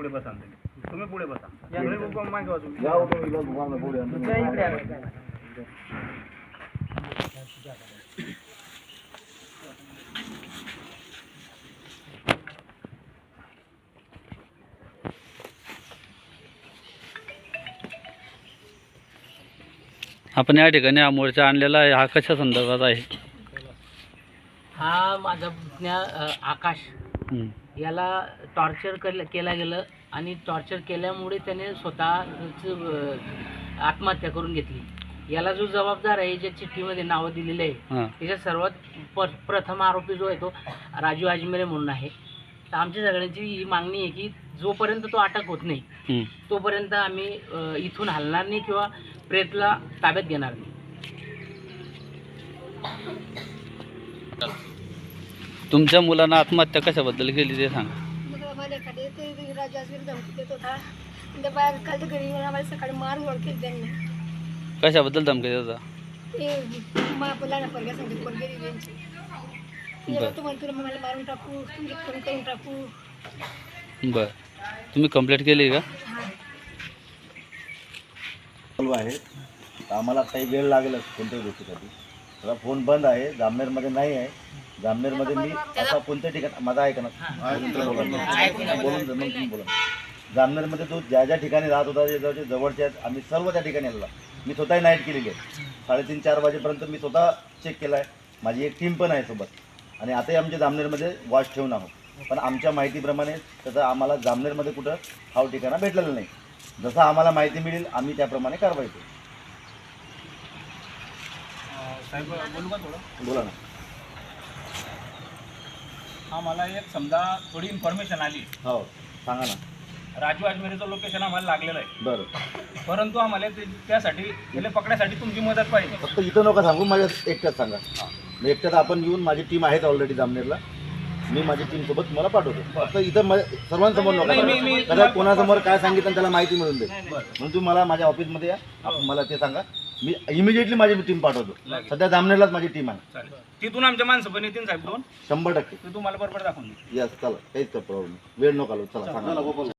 पुढे बसा तुम्ही पुढे बसा मागे तुम्ही आपण या ठिकाणी हा मोर्चा आणलेला आहे, हा कशा संदर्भात आहे? हा माझा पुतण्या आकाश याला टॉर्चर केला गेलं आणि टॉर्चर केल्यामुळे त्याने स्वतः आत्महत्या करून घेतली। याला जो जबाबदार आहे, ज्या चिठ्ठीमध्ये नावं दिलेली आहे, त्याच्या सर्वात प्रथम आरोपी जो आहे तो राजू अजमेरे म्हणून आहे। तर आमच्या सगळ्यांची ही मागणी आहे की जोपर्यंत तो अटक होत नाही तोपर्यंत आम्ही इथून हलणार नाही किंवा प्रेतला ताब्यात घेणार नाही। तुमच्या मुलांना आत्महत्या कशाबद्दल केली ते सांगा। कशाबद्दल धमकी देता? बर, तुम्ही कंप्लेंट केली का? आहे आम्हाला काही वेळ लागेलच कोणत्याही गोष्टीसाठी। माझा फोन बंद आहे, जामनेरमध्ये नाही आहे। जामनेरमध्ये मी असा कोणत्या ठिकाणी माझा ऐका ना बोलून बोला। जामनेरमध्ये तो ज्या ज्या ठिकाणी राहत होता त्याच्या जवळच्या आम्ही सर्व त्या ठिकाणी आलेला। मी स्वतःही नाईट केलेली आहे, 3:30-4 वाजेपर्यंत मी स्वतः चेक केला आहे। माझी एक टीम पण आहे सोबत आणि आताही आमच्या जामनेरमध्ये वॉच ठेवून आहोत। पण आमच्या माहितीप्रमाणे त्याचा आम्हाला जामनेरमध्ये कुठं हा ठिकाणा भेटलेला नाही। जसं आम्हाला माहिती मिळेल आम्ही त्याप्रमाणे कारवाई करू। साहेब बोलू का थोडं? बोला ना। हा मला एक समजा थोडी इन्फॉर्मेशन आली, हो सांगा ना। राजू अजमेरेचं लोकेशन आम्हाला लागलेलं आहे, बरं, परंतु आम्हाला त्यासाठी त्याला पकडायसाठी तुमची मदत पाहिजे। फक्त इथं नका सांगू, माझ्या एकट्यात सांगा। मी एकट्यात आपण येऊन माझी टीम आहेच ऑलरेडी जामनेरला, मी माझी टीम सोबत तुम्हाला पाठवतो। फक्त इथं सर्वांसमोर नका, कदा कोणासमोर काय सांगितलं त्याला माहिती मिळून दे। म्हणून तुम्ही मला माझ्या ऑफिसमध्ये या, मला ते सांगा, मी इमिजिएटली माझी टीम पाठवतो। सध्या जामनेरलाच माझी टीम आहे, तिथून आमच्या माणसं पण येतील साहेब 2 100%। ते तुम्हाला बरोबर दाखवून देईल। यस, चला, काहीच प्रॉब्लेम, वेळ नको घालवू, चला सांगा।